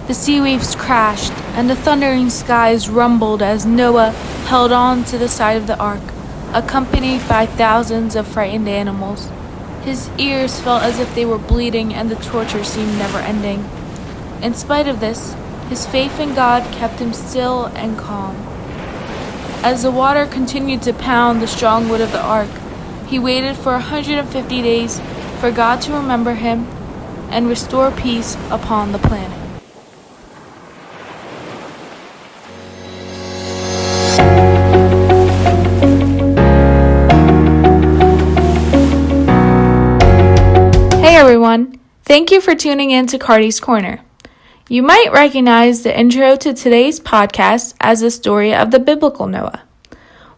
The sea waves crashed, and the thundering skies rumbled as Noah held on to the side of the ark, accompanied by thousands of frightened animals. His ears felt as if they were bleeding, and the torture seemed never-ending. In spite of this, his faith in God kept him still and calm. As the water continued to pound the strong wood of the ark, he waited for 150 days for God to remember him and restore peace upon the planet. Hey everyone, thank you for tuning in to Cardi's Corner. You might recognize the intro to today's podcast as the story of the biblical Noah.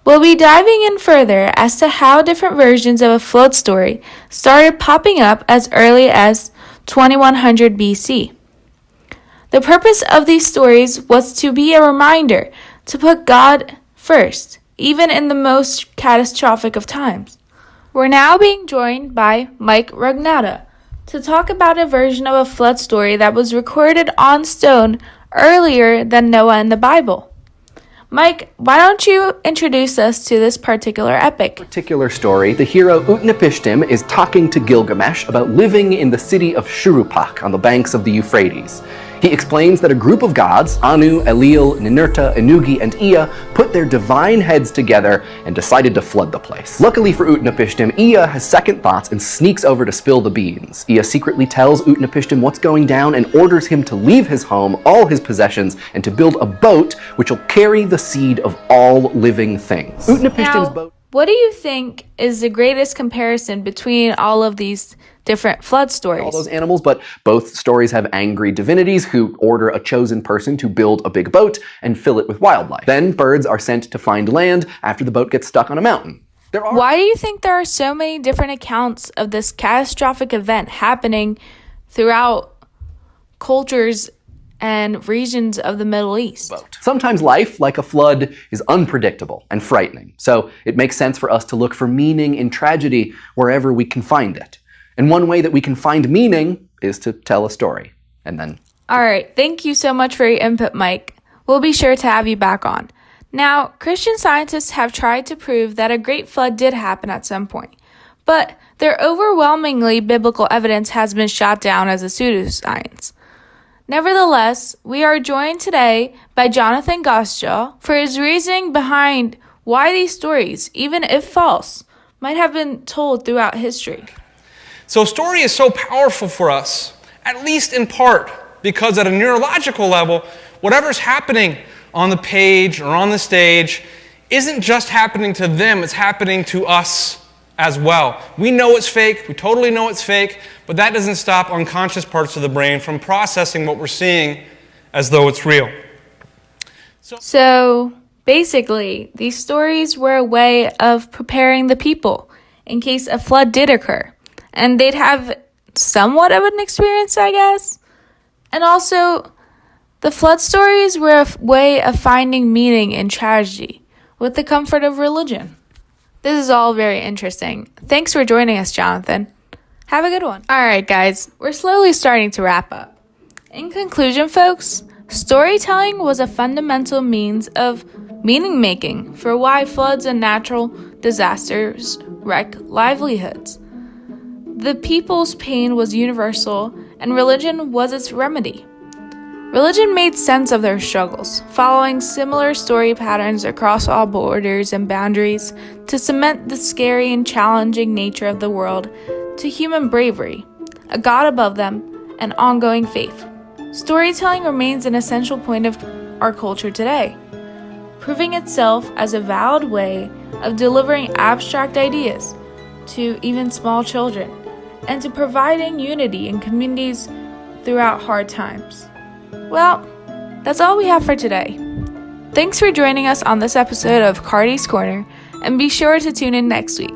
We'll be diving in further as to how different versions of a flood story started popping up as early as 2100 BC. The purpose of these stories was to be a reminder to put God first, even in the most catastrophic of times. We're now being joined by Mike Rugnata to talk about a version of a flood story that was recorded on stone earlier than Noah in the Bible. Mike, why don't you introduce us to this particular epic? Particular story, the hero Utnapishtim is talking to Gilgamesh about living in the city of Shuruppak on the banks of the Euphrates. He explains that a group of gods, Anu, Enlil, Ninurta, Ennugi, and Ea, put their divine heads together and decided to flood the place. Luckily for Utnapishtim, Ea has second thoughts and sneaks over to spill the beans. Ea secretly tells Utnapishtim what's going down and orders him to leave his home, all his possessions, and to build a boat which will carry the seed of all living things. Utnapishtim's boat. What do you think is the greatest comparison between all of these different flood stories? All those animals, but both stories have angry divinities who order a chosen person to build a big boat and fill it with wildlife. Then birds are sent to find land after the boat gets stuck on a mountain. Why do you think there are so many different accounts of this catastrophic event happening throughout cultures and regions of the Middle East? Sometimes life, like a flood, is unpredictable and frightening, so it makes sense for us to look for meaning in tragedy wherever we can find it. And one way that we can find meaning is to tell a story, and then... Alright, thank you so much for your input, Mike. We'll be sure to have you back on. Now, Christian scientists have tried to prove that a great flood did happen at some point, but their overwhelmingly biblical evidence has been shot down as a pseudoscience. Nevertheless, we are joined today by Jonathan Gosjaw for his reasoning behind why these stories, even if false, might have been told throughout history. So story is so powerful for us, at least in part, because at a neurological level, whatever's happening on the page or on the stage isn't just happening to them, it's happening to us as well. We know it's fake, we totally know it's fake, but that doesn't stop unconscious parts of the brain from processing what we're seeing as though it's real. So basically, these stories were a way of preparing the people in case a flood did occur. And they'd have somewhat of an experience, I guess. And also, the flood stories were a way of finding meaning in tragedy with the comfort of religion. This is all very interesting. Thanks for joining us, Jonathan. Have a good one. Alright, guys, we're slowly starting to wrap up. In conclusion, folks, storytelling was a fundamental means of meaning-making for why floods and natural disasters wreck livelihoods. The people's pain was universal, and religion was its remedy. Religion made sense of their struggles, following similar story patterns across all borders and boundaries to cement the scary and challenging nature of the world to human bravery, a God above them, and ongoing faith. Storytelling remains an essential point of our culture today, proving itself as a valid way of delivering abstract ideas to even small children, and to providing unity in communities throughout hard times. Well, that's all we have for today. Thanks for joining us on this episode of Cardi's Corner, and be sure to tune in next week.